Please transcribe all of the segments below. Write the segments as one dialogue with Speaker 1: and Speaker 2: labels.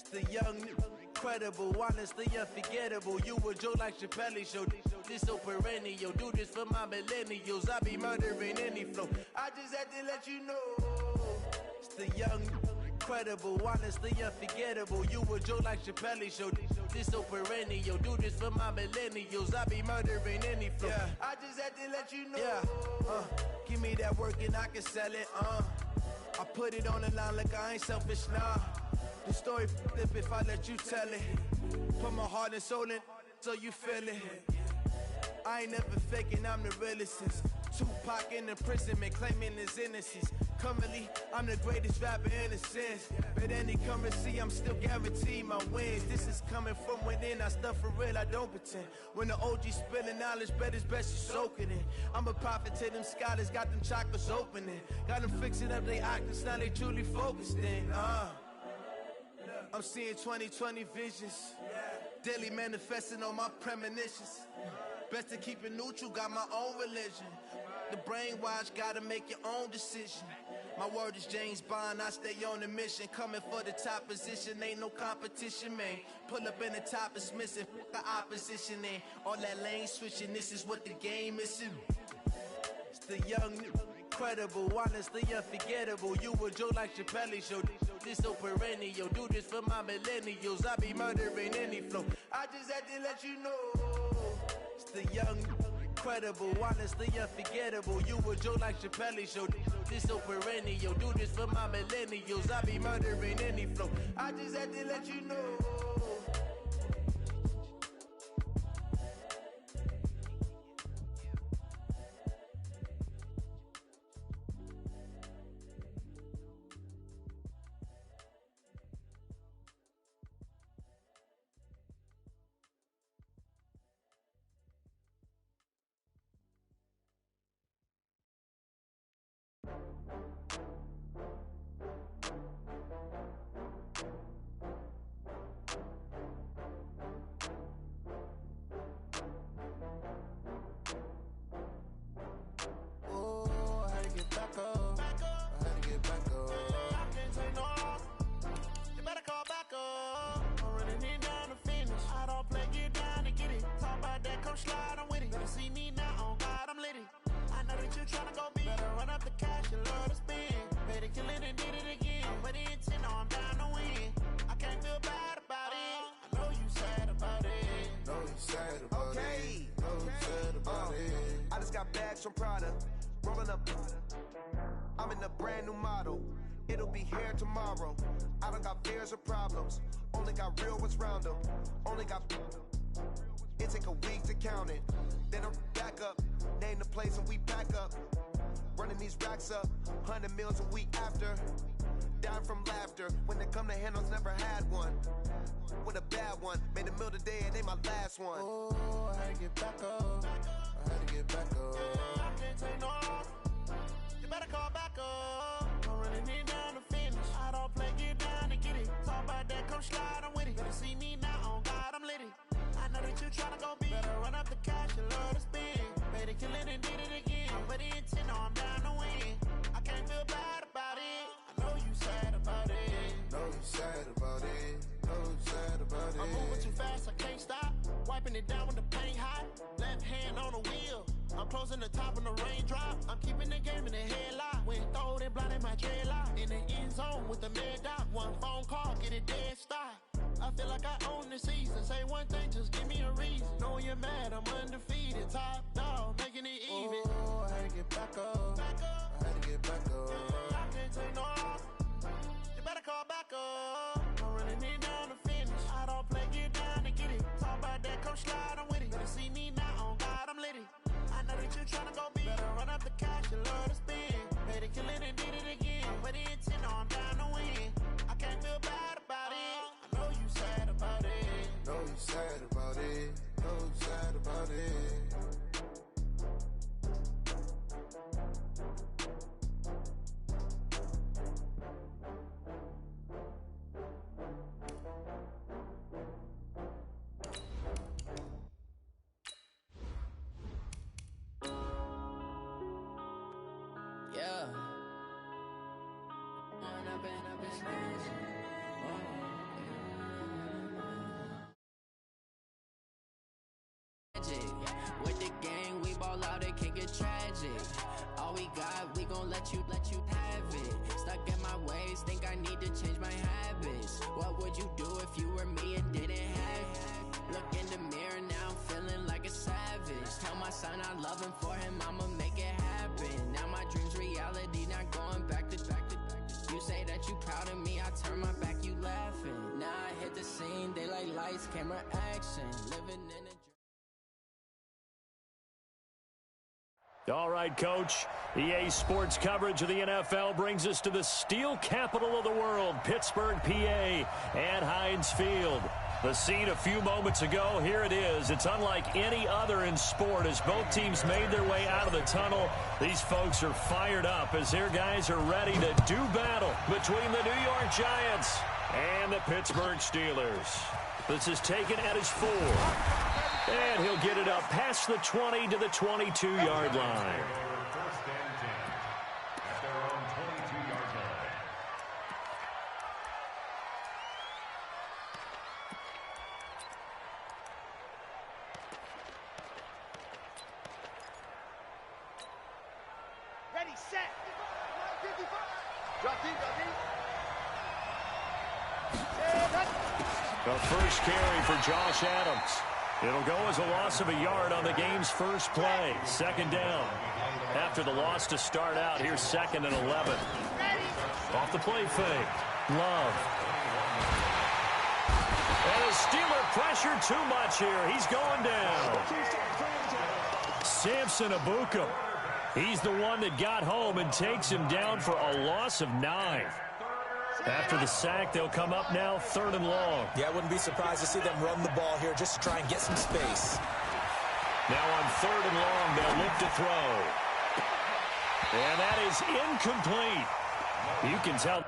Speaker 1: The young, incredible, honestly unforgettable. You a Joe like Chappelle show. This so perennial. Do this for my millennials. I be murdering any flow. I just had to let you know. It's the young, incredible, honestly unforgettable. You a Joe like Chappelle show. This so perennial. Do this for my millennials. I be murdering any flow. Yeah. I just had to let you know. Yeah. Give me that work and I can sell it. I put it on the line like I ain't selfish, nah. The story flip if I let you tell it. Put my heart and soul in so you feel it. I ain't never faking, I'm the realest since Tupac in imprisonment, claiming his innocence. Currently, I'm the greatest rapper in a sense. But any currency, I'm still guaranteed my wins. This is coming from within, I stuff for real, I don't pretend. When the OG spilling knowledge, bet it's best you soak it in. I'm a prophet to them scholars, got them chakras opening. Got them fixing up they octaves, now they truly focused in. I'm seeing 2020 visions, daily manifesting on my premonitions. Best to keep it neutral, got my own religion. The brainwash, gotta make your own decision. My word is James Bond, I stay on the mission. Coming for the top position, ain't no competition, man. Pull up in the top is missing, the opposition in. All that lane switching, this is what the game is in. It's the young, incredible, honestly unforgettable. You a Joe like Chappelle show. This so perennial. Do this for my millennials. I be murdering any flow. I just had to let you know. It's the young, incredible, honestly unforgettable. You a Joe like Chappelle show. This so perennial. Do this for my millennials. I be murdering any flow. I just had to let you know.
Speaker 2: From Prada, rolling up. I'm in a brand new model. It'll be here tomorrow. I don't got fears or problems. Only got real ones round them. Only got. It take a week to count it. Then I'm back up. Name the place and we back up. Running these racks up. 100 meals a week after. Down from laughter. When they come to handles, never had one. With a bad one. Made a meal today and they my last one.
Speaker 3: Oh, I had to get back up. I had to get back up.
Speaker 4: I can't take no loss. You better call back up. I'm running it down to finish. I don't play, get down and get it. Talk about that, come slide, I'm with it. Better see me now, on God, I'm lit it. I know that you tryna go big. Better run up the cash, you love to spend. Made it, kill it, and did it again. I put the intent on, I'm down to win. I can't feel bad about it. I know you sad about it.
Speaker 3: Know you sad about it. Know you sad about it.
Speaker 4: I'm moving too fast, I can't stop. Wiping it down when the paint hot. Left hand on the wheel. I'm closing the top when the raindrop. I'm keeping the game in the headlock. When throwed and blinded my dreadlock. In the end zone with the mad dot. One phone call, get it dead stop. I feel like I own the season. Say one thing, just give me a reason. Knowing you're mad, I'm undefeated. Top dog, making it even.
Speaker 3: Oh, I had to get back up.
Speaker 4: Back up.
Speaker 3: I had to get back up.
Speaker 4: I can't take no loss. You better call back up. I'm running it down to finish. I don't play, get down and get it. Talk about that, come slide, I'm with it. Better see me now, on God, I'm lit it. I know that you tryna go big. Better run up the cash, you love to spend. Made it, kill it, and did it again. I put the intent on, I'm down to win. I can't feel bad about it. I know you sad about it.
Speaker 3: Know you sad about it. Know you sad about it.
Speaker 5: Yeah. With the gang, we ball out, it can get tragic. All we got, we gon' let you have it. Stuck in my ways, think I need to change my habits. What would you do if you were me and didn't have it? Look in the mirror, now I'm feeling like a savage. Tell my son I love him, for him I'ma make it happen. Now my dream's reality, not going back to. You say that you proud of me, I turn my back, you laughing. Now I hit the scene, daylight lights, camera action. Living in a
Speaker 6: All right, Coach. EA Sports coverage of the NFL brings us to the steel capital of the world, Pittsburgh, PA, at Heinz Field. The scene a few moments ago, here it is. It's unlike any other in sport as both teams made their way out of the tunnel. These folks are fired up as their guys are ready to do battle between the New York Giants and the Pittsburgh Steelers. This is taken at his 4. And he'll get it up past the 20 to the 22-yard line.
Speaker 4: Ready, set. Drop deep.
Speaker 6: The first carry for Josh Adams. It'll go as a loss of a yard on the game's first play. Second down. After the loss to start out, here's 2nd and 11. Off the play fake. Love. And a Steeler pressure too much here. He's going down. Samson Ebukam. He's the one that got home and takes him down for a loss of 9. After the sack, they'll come up now 3rd and long.
Speaker 7: Yeah, I wouldn't be surprised to see them run the ball here just to try and get some space.
Speaker 6: Now on 3rd and long, they'll look to throw. And that is incomplete. You can tell.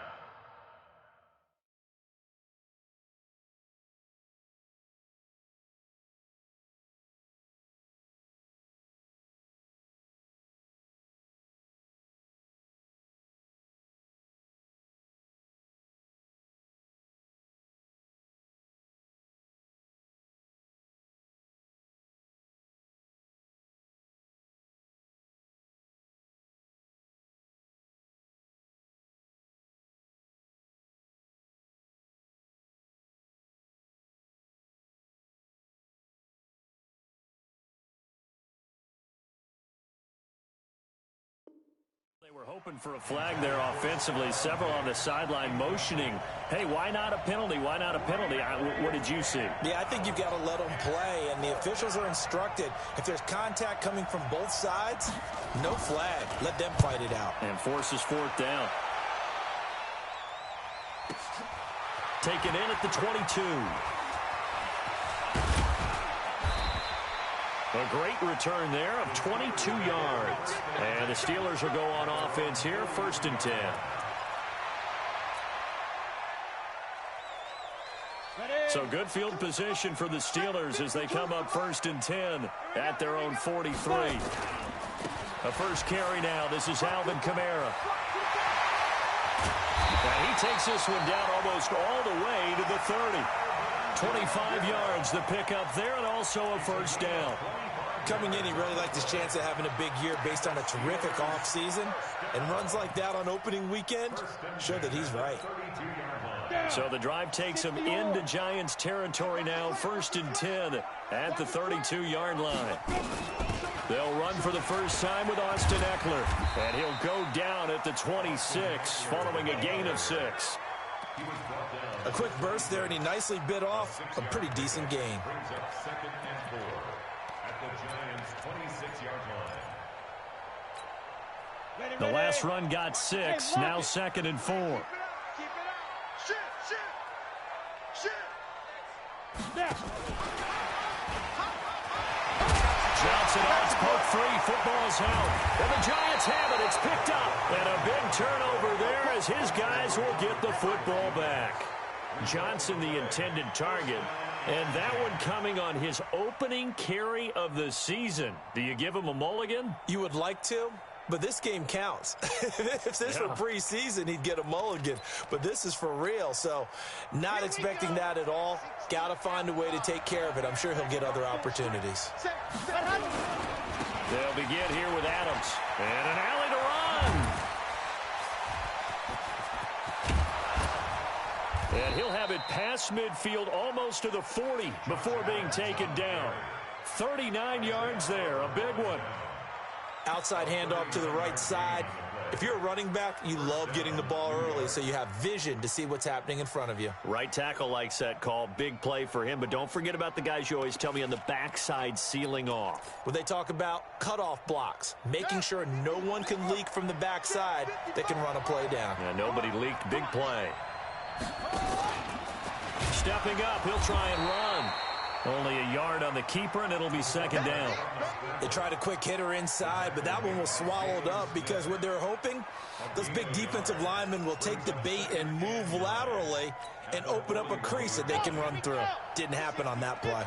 Speaker 6: They were hoping for a flag there offensively. Several on the sideline motioning, hey, why not a penalty? Why not a penalty? What did you see?
Speaker 7: Yeah, I think you've got to let them play, and the officials are instructed. If there's contact coming from both sides, no flag. Let them fight it out.
Speaker 6: And forces 4th down. Taken in at the 22. A great return there of 22 yards. And the Steelers will go on offense here, 1st and 10. So good field position for the Steelers as they come up 1st and 10 at their own 43. A first carry now. This is Alvin Kamara. And he takes this one down almost all the way to the 30. 25 yards the pickup there, and also a 1st down.
Speaker 7: Coming in, he really liked his chance of having a big year based on a terrific offseason. And runs like that on opening weekend show that he's right.
Speaker 6: So the drive takes him into Giants territory now, 1st and 10 at the 32-yard line. They'll run for the first time with Austin Eckler. And he'll go down at the 26 following a gain of 6.
Speaker 7: A quick burst there, and he nicely bit off a pretty decent gain.
Speaker 6: The last run got 6. Now 2nd and 4. Johnson odds poke 3. Football's out. And the Giants have it. It's picked up. And a big turnover there as his guys will get the football back. Johnson the intended target. And that one coming on his opening carry of the season. Do you give him a mulligan?
Speaker 7: You would like to, but this game counts. If this were preseason, he'd get a mulligan, but this is for real, so not expecting that at all. Got to find a way to take care of it. I'm sure he'll get other opportunities.
Speaker 6: They'll begin here with Adams, and an alley to run. And he'll have it past midfield, almost to the 40 before being taken down. 39 yards there, a big one.
Speaker 7: Outside handoff to the right side. If you're a running back, you love getting the ball early so you have vision to see what's happening in front of you.
Speaker 6: Right tackle likes that call. Big play for him, but don't forget about the guys you always tell me on the backside sealing off.
Speaker 7: When they talk about cutoff blocks, making sure no one can leak from the backside that can run a play down.
Speaker 6: Yeah, nobody leaked. Big play. Stepping up, he'll try and run. Only a yard on the keeper, and it'll be second down.
Speaker 7: They tried a quick hitter inside, but that one was swallowed up because what they're hoping, those big defensive linemen will take the bait and move laterally and open up a crease that they can run through. Didn't happen on that play.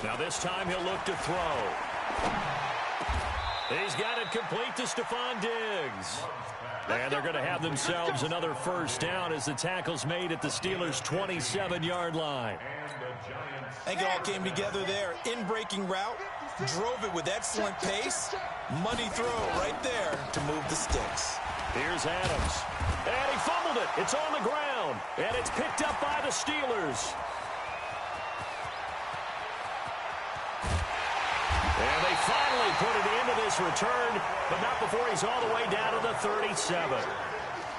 Speaker 6: Now this time he'll look to throw. He's got it complete to Stephon Diggs. And they're going to have themselves another first down as the tackle's made at the Steelers' 27-yard line.
Speaker 7: I think it all came together there. In-breaking route, drove it with excellent pace. Money throw right there to move the sticks.
Speaker 6: Here's Adams. And he fumbled it. It's on the ground. And it's picked up by the Steelers. And they finally put it into this return, but not before he's all the way down to the 37.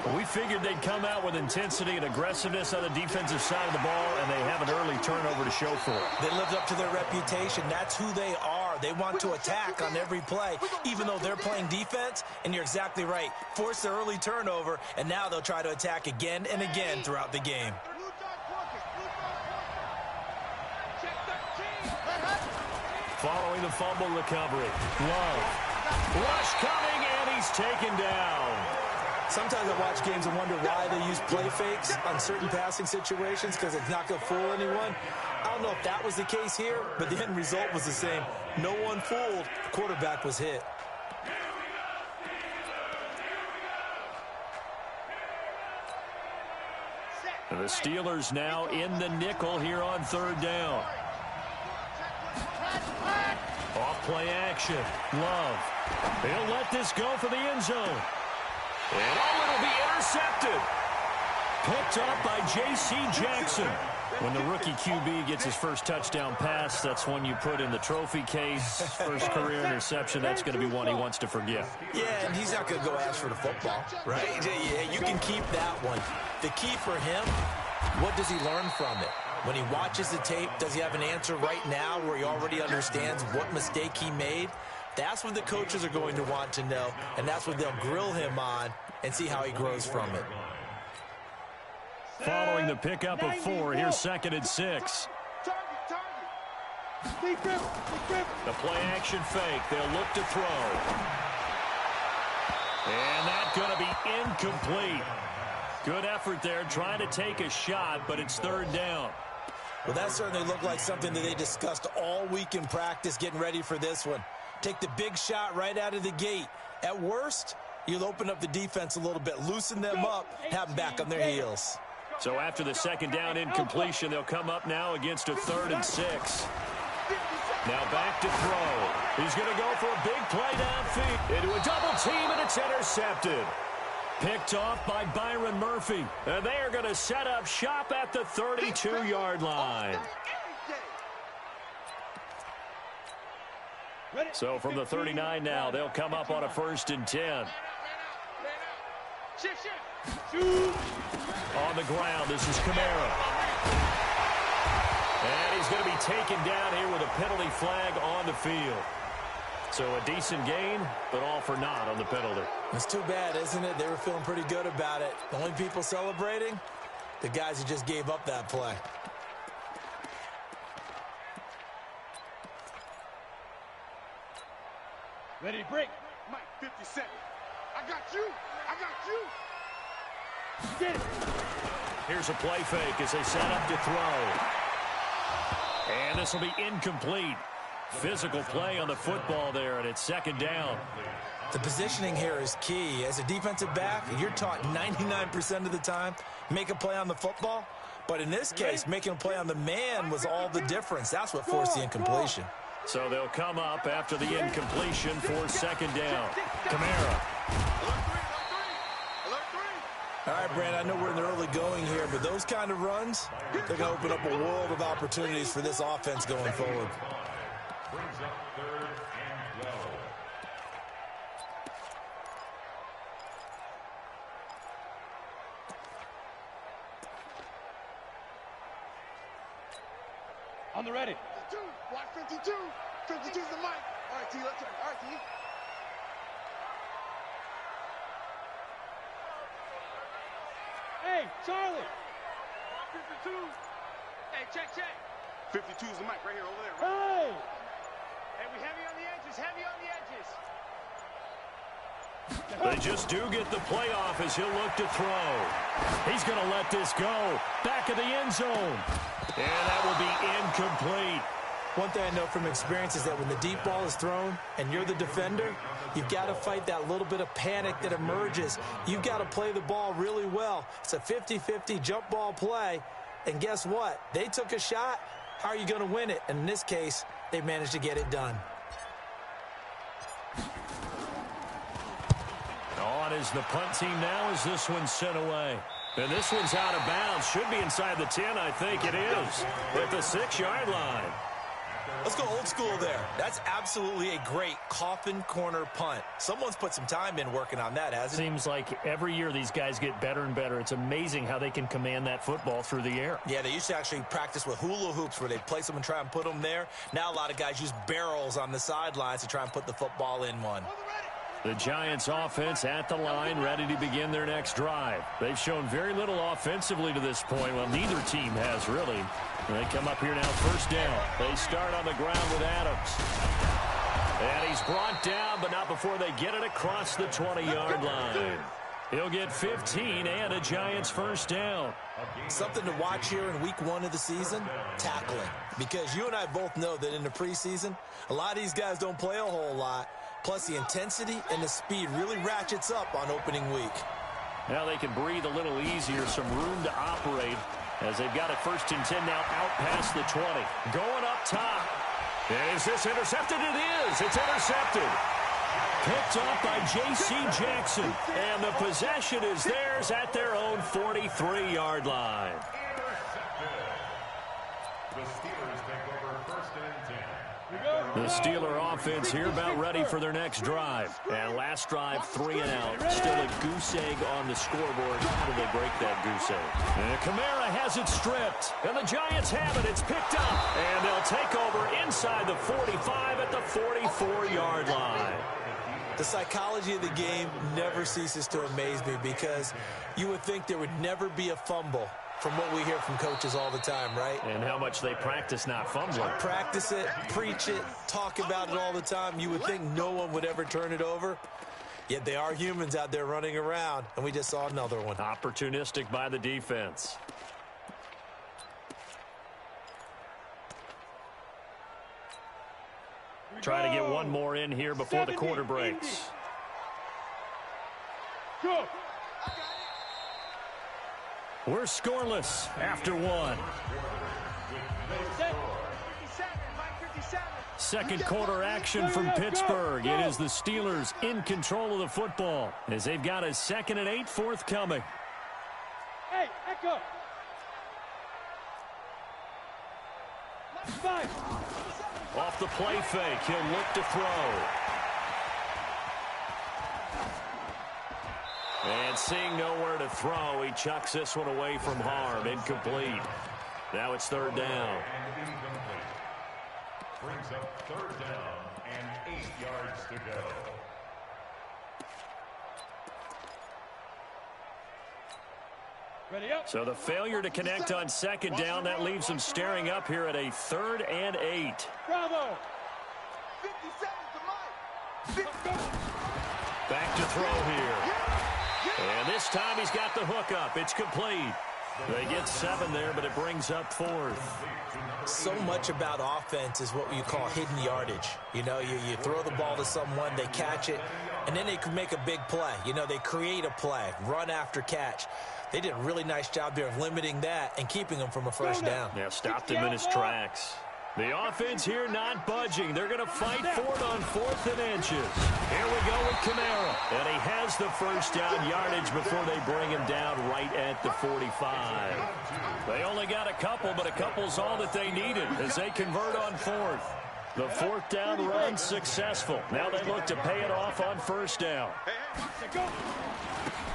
Speaker 6: Well, we figured they'd come out with intensity and aggressiveness on the defensive side of the ball, and they have an early turnover to show for it.
Speaker 7: They lived up to their reputation. That's who they are. They want to attack on every play, even though they're playing defense, and you're exactly right. Force the early turnover, and now they'll try to attack again and again throughout the game.
Speaker 6: Following the fumble recovery. Love. Rush coming, and he's taken down.
Speaker 7: Sometimes I watch games and wonder why they use play fakes on certain passing situations because it's not going to fool anyone. I don't know if that was the case here, but the end result was the same. No one fooled. The quarterback was hit.
Speaker 6: And the Steelers now in the nickel here on third down. Off play action. Love. He'll let this go for the end zone. And it'll be intercepted. Picked up by J.C. Jackson. When the rookie QB gets his first touchdown pass, that's one you put in the trophy case. First career interception, that's going to be one he wants to forget.
Speaker 7: Yeah, and he's not going to go ask for the football, right? Yeah, you can keep that one. The key for him, what does he learn from it? When he watches the tape, does he have an answer right now where he already understands what mistake he made? That's what the coaches are going to want to know, and that's what they'll grill him on and see how he grows from it.
Speaker 6: Following the pickup of 4, here's 2nd and 6. The play action fake. They'll look to throw. And that's going to be incomplete. Good effort there, trying to take a shot, but it's third down.
Speaker 7: Well, that certainly looked like something that they discussed all week in practice, getting ready for this one. Take the big shot right out of the gate. At worst, you'll open up the defense a little bit, loosen them up, have them back on their heels.
Speaker 6: So after the second down incompletion, they'll come up now against a 3rd and 6. Now back to throw. He's going to go for a big play downfield. Into a double team, and it's intercepted. Picked off by Byron Murphy. And they are going to set up shop at the 32-yard line. So from the 39 now, they'll come up on a 1st and 10. On the ground, this is Kamara. And he's going to be taken down here with a penalty flag on the field. So a decent gain, but all for naught on the penalty.
Speaker 7: It's too bad, isn't it? They were feeling pretty good about it. The only people celebrating, the guys who just gave up that play.
Speaker 4: Ready to break. Mike, 50 seconds. I got you. I got you. Get it.
Speaker 6: Here's a play fake as they set up to throw. And this will be incomplete. physical play on the football there, and it's second down.
Speaker 7: The positioning here is key. As a defensive back, you're taught 99% of the time, make a play on the football. But in this case, making a play on the man was all the difference. That's what forced the incompletion.
Speaker 6: So they'll come up after the incompletion for second down. Kamara.
Speaker 7: All right, Brand, I know we're in the early going here, but those kind of runs, they're going to open up a world of opportunities for this offense going forward.
Speaker 8: Brings up 3rd and 12.
Speaker 9: On the ready.
Speaker 10: 52. Watch 52. 52's the mic. All right, T, let's turn. All right, T.
Speaker 9: Hey, Charlie.
Speaker 10: 52. Hey, check. 52's the mic right here, over there.
Speaker 9: Hey.
Speaker 10: Hey, we heavy on the edges. Heavy on the edges.
Speaker 6: They just do get the playoff as he'll look to throw. He's going to let this go. Back of the end zone. And that will be incomplete.
Speaker 7: One thing I know from experience is that when the deep ball is thrown and you're the defender, you've got to fight that little bit of panic that emerges. You've got to play the ball really well. It's a 50-50 jump ball play. And guess what? They took a shot. How are you going to win it? And in this case, they managed to get it done.
Speaker 6: On is the punt team now as this one's sent away. And this one's out of bounds. Should be inside the 10, I think it is. At the 6-yard line.
Speaker 7: Let's go old school there. That's absolutely a great coffin corner punt. Someone's put some time in working on that, hasn't it?
Speaker 6: Seems like every year these guys get better and better. It's amazing how they can command that football through the air.
Speaker 7: Yeah, they used to actually practice with hula hoops where they'd place them and try and put them there. Now a lot of guys use barrels on the sidelines to try and put the football in one.
Speaker 6: The Giants offense at the line, ready to begin their next drive. They've shown very little offensively to this point. Well, neither team has really. They come up here now, first down. They start on the ground with Adams. And he's brought down, but not before they get it across the 20-yard line. He'll get 15 and a Giants first down.
Speaker 7: Something to watch here in week 1 of the season, tackling. Because you and I both know that in the preseason, a lot of these guys don't play a whole lot. Plus, the intensity and the speed really ratchets up on opening week.
Speaker 6: Now they can breathe a little easier, some room to operate as they've got it 1st and 10 now out past the 20. Going up top. And is this intercepted? It is. It's intercepted. Picked up by J.C. Jackson. And the possession is theirs at their own 43-yard line.
Speaker 8: The Steelers take over 1st and 10.
Speaker 6: The Steeler offense here about ready for their next drive. And last drive, 3 and out. Still a goose egg on the scoreboard. How do they break that goose egg? And Kamara has it stripped. And the Giants have it. It's picked up. And they'll take over inside the 45 at the 44-yard line.
Speaker 7: The psychology of the game never ceases to amaze me because you would think there would never be a fumble from what we hear from coaches all the time, right?
Speaker 6: And how much they practice not fumbling.
Speaker 7: Practice it, preach it, talk about it all the time. You would think no one would ever turn it over. Yet they are humans out there running around, and we just saw another one.
Speaker 6: Opportunistic by the defense. Trying to get one more in here before the quarter breaks.
Speaker 9: Go.
Speaker 6: We're scoreless after 1. Second quarter action from Pittsburgh. It is the Steelers in control of the football as they've got a 2nd and 8 forthcoming.
Speaker 9: Hey, Echo. Five.
Speaker 6: Off the play fake, he'll look to throw. And seeing nowhere to throw, he chucks this one away from harm. Incomplete. Now it's 3rd down.
Speaker 8: Brings up 3rd down and 8 yards to go.
Speaker 9: Ready up.
Speaker 6: So the failure to connect on 2nd down, that leaves them staring up here at a 3rd and 8.
Speaker 9: Bravo.
Speaker 10: 57 to Mike.
Speaker 6: Back to throw here. And this time he's got the hook up. It's complete. They get 7 there, but it brings up 4th.
Speaker 7: So much about offense is what you call hidden yardage. You know, you throw the ball to someone, they catch it, and then they can make a big play. You know, they create a play, run after catch. They did a really nice job there of limiting that and keeping him from a first down.
Speaker 6: Yeah, stopped him in his tracks. The offense here not budging. They're going to fight for it on 4th and inches. Here we go with Kamara. And he has the first down yardage before they bring him down right at the 45. They only got a couple, but a couple's all that they needed as they convert on 4th. The 4th down run successful. Now they look to pay it off on 1st down.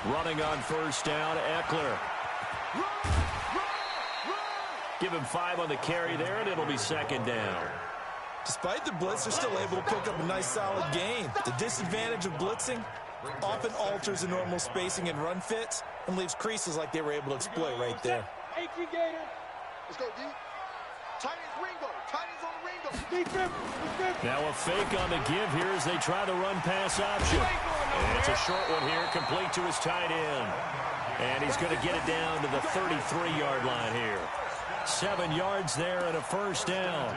Speaker 6: Running on 1st down, Eckler. Give him 5 on the carry there, and it'll be 2nd down.
Speaker 7: Despite the blitz, they're still able to pick up a nice, solid gain. The disadvantage of blitzing often alters the normal spacing and run fits and leaves creases like they were able to exploit right there.
Speaker 10: Let's go, D. Tight ends, Ringo. Tight ends on the Ringo.
Speaker 6: Now a fake on the give here as they try the run-pass option. And it's a short one here, complete to his tight end. And he's going to get it down to the 33-yard line here. 7 yards there and a 1st down.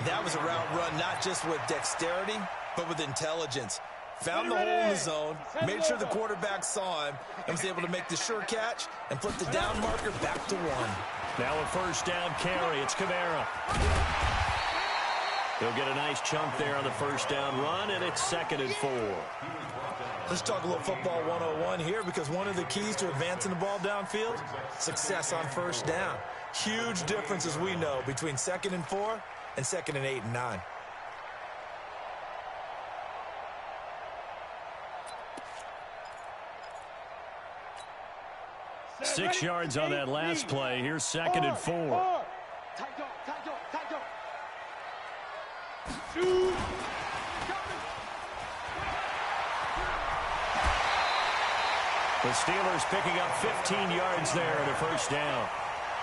Speaker 7: That was a route run not just with dexterity, but with intelligence. Found the hole in the zone, made sure the quarterback saw him, and was able to make the sure catch and flip the down marker back to 1.
Speaker 6: Now a 1st down carry. It's Kamara. He'll get a nice chunk there on the 1st down run, and it's 2nd and 4.
Speaker 7: Let's talk a little football 101 here, because one of the keys to advancing the ball downfield, success on 1st down. Huge difference, as we know, between 2nd and 4 and 2nd and 8 and 9.
Speaker 6: Six yards on that last play. Here's 2nd and 4. The Steelers picking up 15 yards there and a 1st down.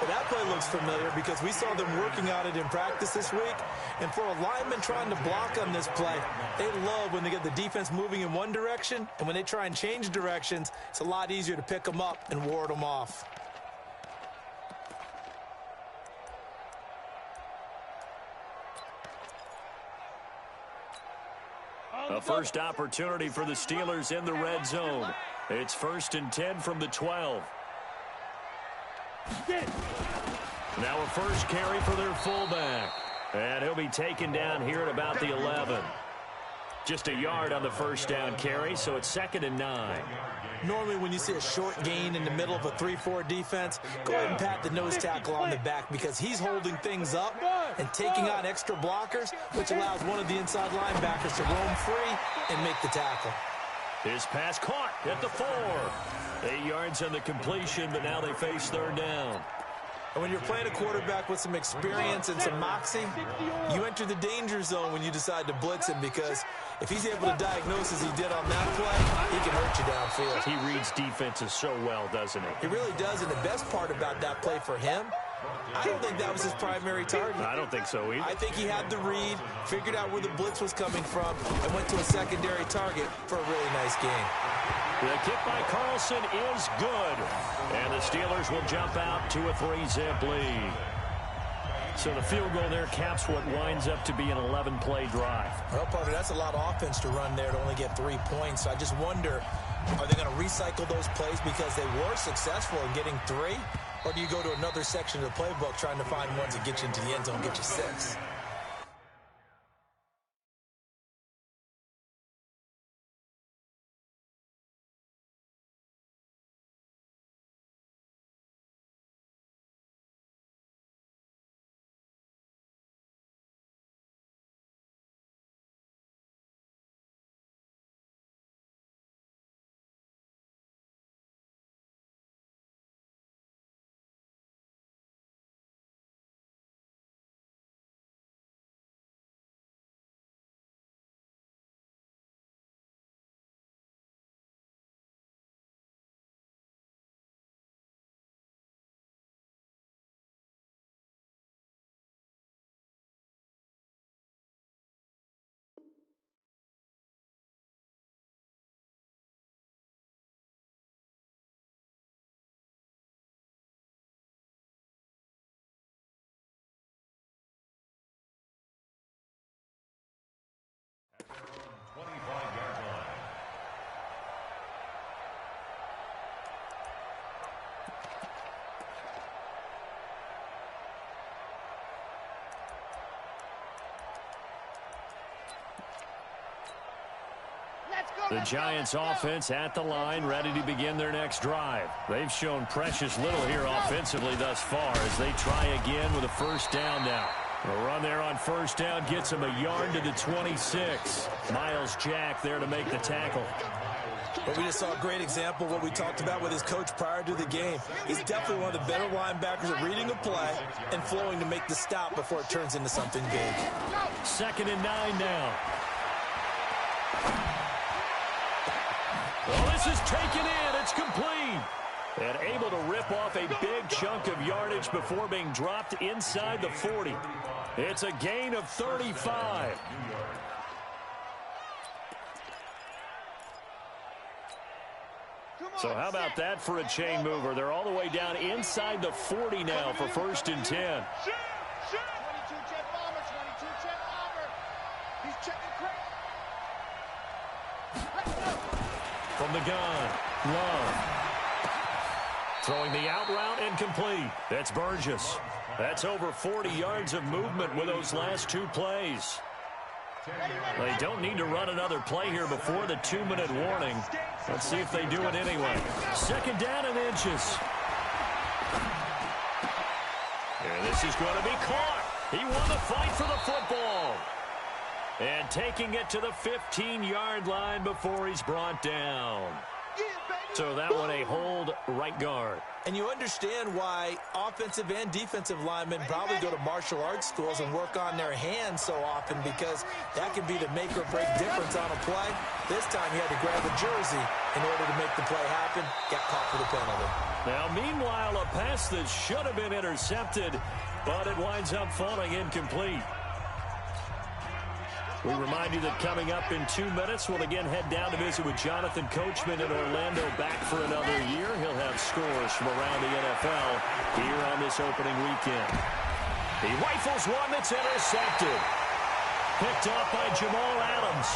Speaker 7: Well, that play looks familiar because we saw them working on it in practice this week. And for a lineman trying to block on this play, they love when they get the defense moving in one direction. And when they try and change directions, it's a lot easier to pick them up and ward them off.
Speaker 6: A first opportunity for the Steelers in the red zone. It's 1st and 10 from the 12. Now a first carry for their fullback. And he'll be taken down here at about the 11. Just a yard on the 1st down carry, so it's 2nd and 9.
Speaker 7: Normally when you see a short gain in the middle of a 3-4 defense, go ahead and pat the nose tackle on the back because he's holding things up and taking on extra blockers, which allows one of the inside linebackers to roam free and make the tackle.
Speaker 6: His pass caught at the 4. 8 yards on the completion, but now they face 3rd down.
Speaker 7: And when you're playing a quarterback with some experience and some moxie, you enter the danger zone when you decide to blitz him because if he's able to diagnose as he did on that play, he can hurt you downfield.
Speaker 6: He reads defenses so well, doesn't he?
Speaker 7: He really does, and the best part about that play for him, I don't think that was his primary target.
Speaker 6: I don't think so either.
Speaker 7: I think he had the read, figured out where the blitz was coming from, and went to a secondary target for a really nice game.
Speaker 6: The kick by Carlson is good. And the Steelers will jump out to a 3-zip lead. So the field goal there caps what winds up to be an 11-play drive.
Speaker 7: Well, partner, that's a lot of offense to run there to only get 3 points. So I just wonder, are they going to recycle those plays because they were successful in getting 3? Or do you go to another section of the playbook trying to find ones that get you into the end zone, get you 6?
Speaker 6: The Giants offense at the line, ready to begin their next drive. They've shown precious little here offensively thus far as they try again with a first down now. A run there on first down gets him a yard to the 26. Miles Jack there to make the tackle.
Speaker 7: But we just saw a great example of what we talked about with his coach prior to the game. He's definitely one of the better linebackers at reading a play and flowing to make the stop before it turns into something big.
Speaker 6: 2nd and 9 now. Well, this is taken in. It's complete. And able to rip off a big chunk of yardage before being dropped inside the 40. It's a gain of 35. So how about that for a chain mover? They're all the way down inside the 40 now for 1st and 10.
Speaker 10: 22 jet bomber, 22 jet bomber. He's checking crazy.
Speaker 6: From the gun, Love. Throwing the out route and complete. That's Burgess. That's over 40 yards of movement with those last 2 plays. They don't need to run another play here before the 2-minute warning. Let's see if they do it anyway. 2nd down and inches. And this is going to be caught. He won the fight for the football. And taking it to the 15-yard line before he's brought down. So that one a hold right guard.
Speaker 7: And you understand why offensive and defensive linemen probably go to martial arts schools and work on their hands so often, because that can be the make or break difference on a play. This time he had to grab the jersey in order to make the play happen. Got caught for the penalty.
Speaker 6: Now, meanwhile, a pass that should have been intercepted, but it winds up falling incomplete. We remind you that coming up in 2 minutes, we'll again head down to visit with Jonathan Coachman in Orlando, back for another year. He'll have scores from around the NFL here on this opening weekend. He rifles one that's intercepted. Picked off by Jamal Adams.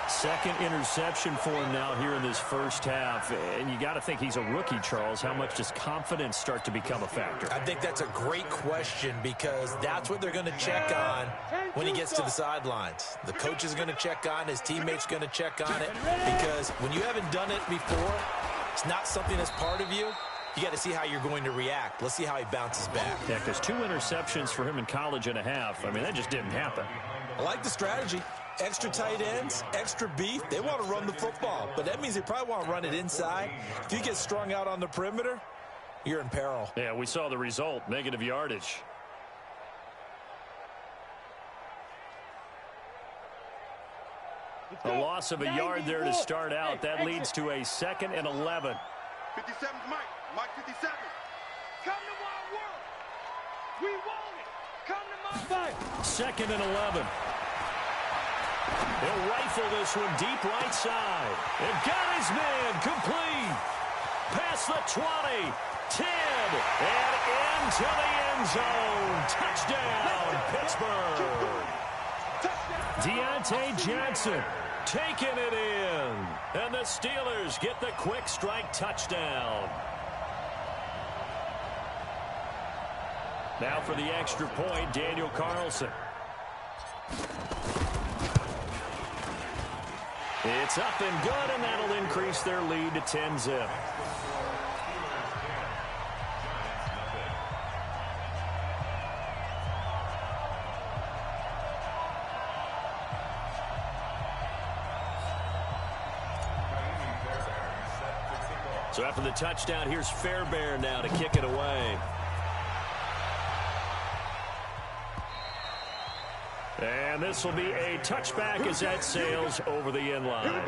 Speaker 6: 2nd interception for him now here in this first half. And you got to think he's a rookie, Charles. How much does confidence start to become a factor?
Speaker 7: I think that's a great question, because that's what they're going to check on when he gets to the sidelines. The coach is going to check on, his teammates going to check on it, because when you haven't done it before, it's not something that's part of you. You got to see how you're going to react. Let's see how he bounces back.
Speaker 6: Yeah, because 2 interceptions for him in college and a half. I mean, that just didn't happen.
Speaker 7: I like the strategy. Extra tight ends, extra beef. They want to run the football, but that means they probably want to run it inside. If you get strung out on the perimeter, you're in peril.
Speaker 6: Yeah, we saw the result, negative yardage. A loss of a yard there to start out. That leads to a 2nd and 11.
Speaker 10: 57's Mike 57. Come to my world. We want it. Come to my fight.
Speaker 6: 2nd and 11. He'll rifle this one deep right side. And got his man complete. Past the 20, 10, and into the end zone. Touchdown, Pittsburgh. Deontay Johnson taking it in. And the Steelers get the quick strike touchdown. Now for the extra point, Daniel Carlson. It's up and good, and that'll increase their lead to 10-zip. So after the touchdown, here's Fairbairn now to kick it away. And this will be a touchback as that sails over the end line.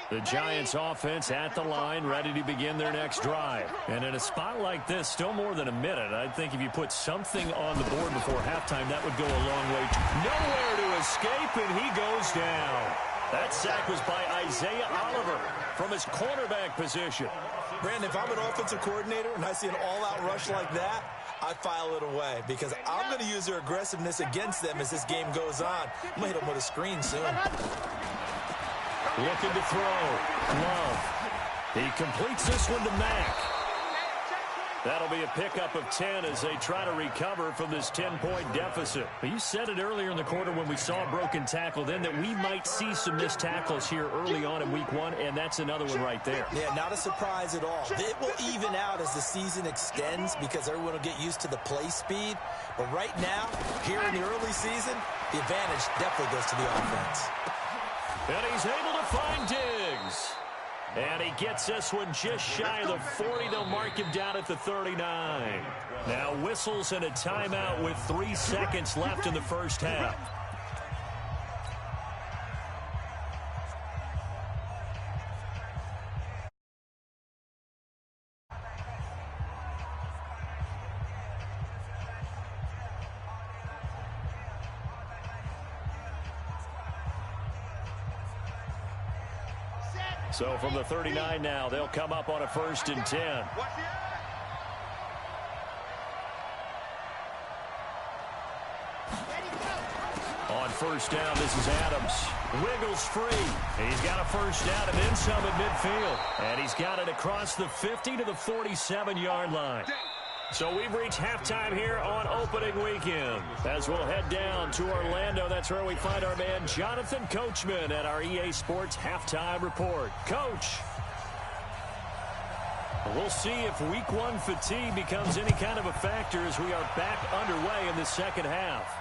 Speaker 6: The Giants offense at the line, ready to begin their next drive. And in a spot like this, still more than a minute, I think if you put something on the board before halftime, that would go a long way. Nowhere to escape, and he goes down. That sack was by Isaiah Oliver from his cornerback position.
Speaker 7: Brandon, if I'm an offensive coordinator and I see an all-out rush like that, I file it away because I'm going to use their aggressiveness against them as this game goes on. I'm going to hit them with a screen soon.
Speaker 6: Looking to throw. Love. He completes this one to Mack. That'll be a pickup of 10 as they try to recover from this 10-point deficit. You said it earlier in the quarter when we saw a broken tackle then that we might see some missed tackles here early on in week 1, and that's another one right there.
Speaker 7: Yeah, not a surprise at all. It will even out as the season extends because everyone will get used to the play speed. But right now, here in the early season, the advantage definitely goes to the offense.
Speaker 6: And he's able to find Diggs. And he gets this one just shy of the 40. They'll mark him down at the 39. Now whistles and a timeout with 3 seconds left in the first half. So from the 39 now, they'll come up on a 1st and 10. On 1st down, this is Adams. Wiggles free. He's got a 1st down and then some at midfield. And he's got it across the 50 to the 47-yard line. So we've reached halftime here on opening weekend. As we'll head down to Orlando, that's where we find our man Jonathan Coachman at our EA Sports Halftime Report. Coach, we'll see if week 1 fatigue becomes any kind of a factor as we are back underway in the second half.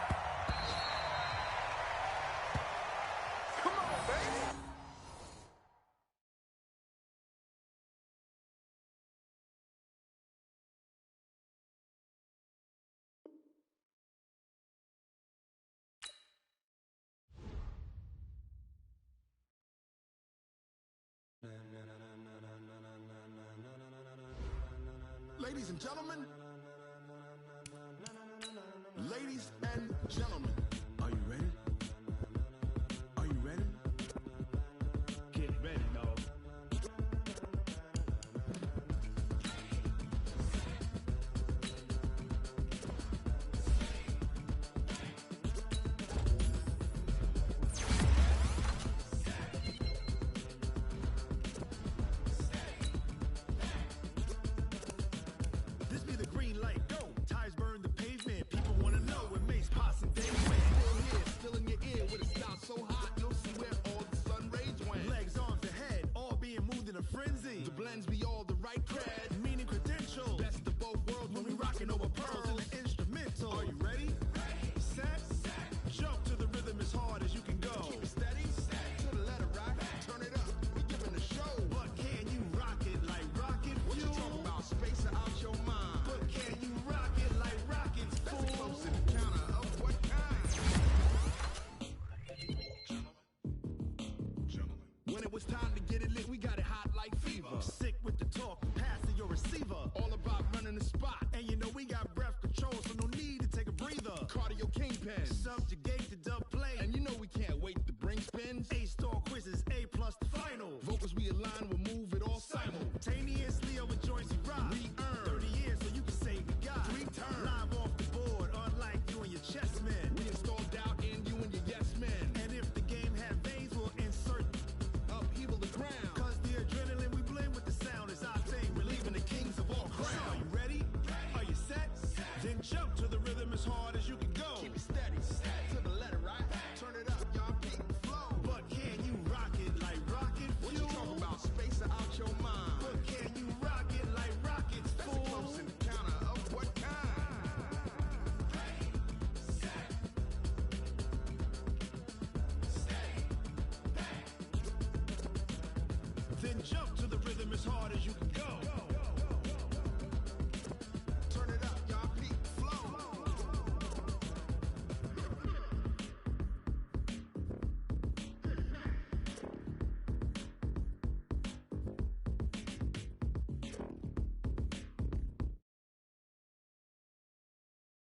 Speaker 11: Ladies and gentlemen, ladies and gentlemen, are you ready? Are you ready? Get ready, dog. Subjugate the dub play, and you know we can't wait to bring spins. A-star quizzes, A+ the final. Vocals we align, we'll move it all simultaneously over joints we rock. We earn 30 years so you can say we got 3 turns. Live off the board, unlike you and your chess men. We install doubt in you and your yes men. And if the game had veins, we'll insert upheaval the ground. Cause the adrenaline we blend with the sound is our thing, relieving the kings of all crowns. So are you ready? Are you set? Then jump to the rhythm as hard as you can go. Keep it steady. To the letter, right? Turn it up, y'all keep the flow. But can you rock it like rocket fuel? What you talking about? Space out your mind. But can you rock it like rockets, fool? That's a close encounter of what kind? Then jump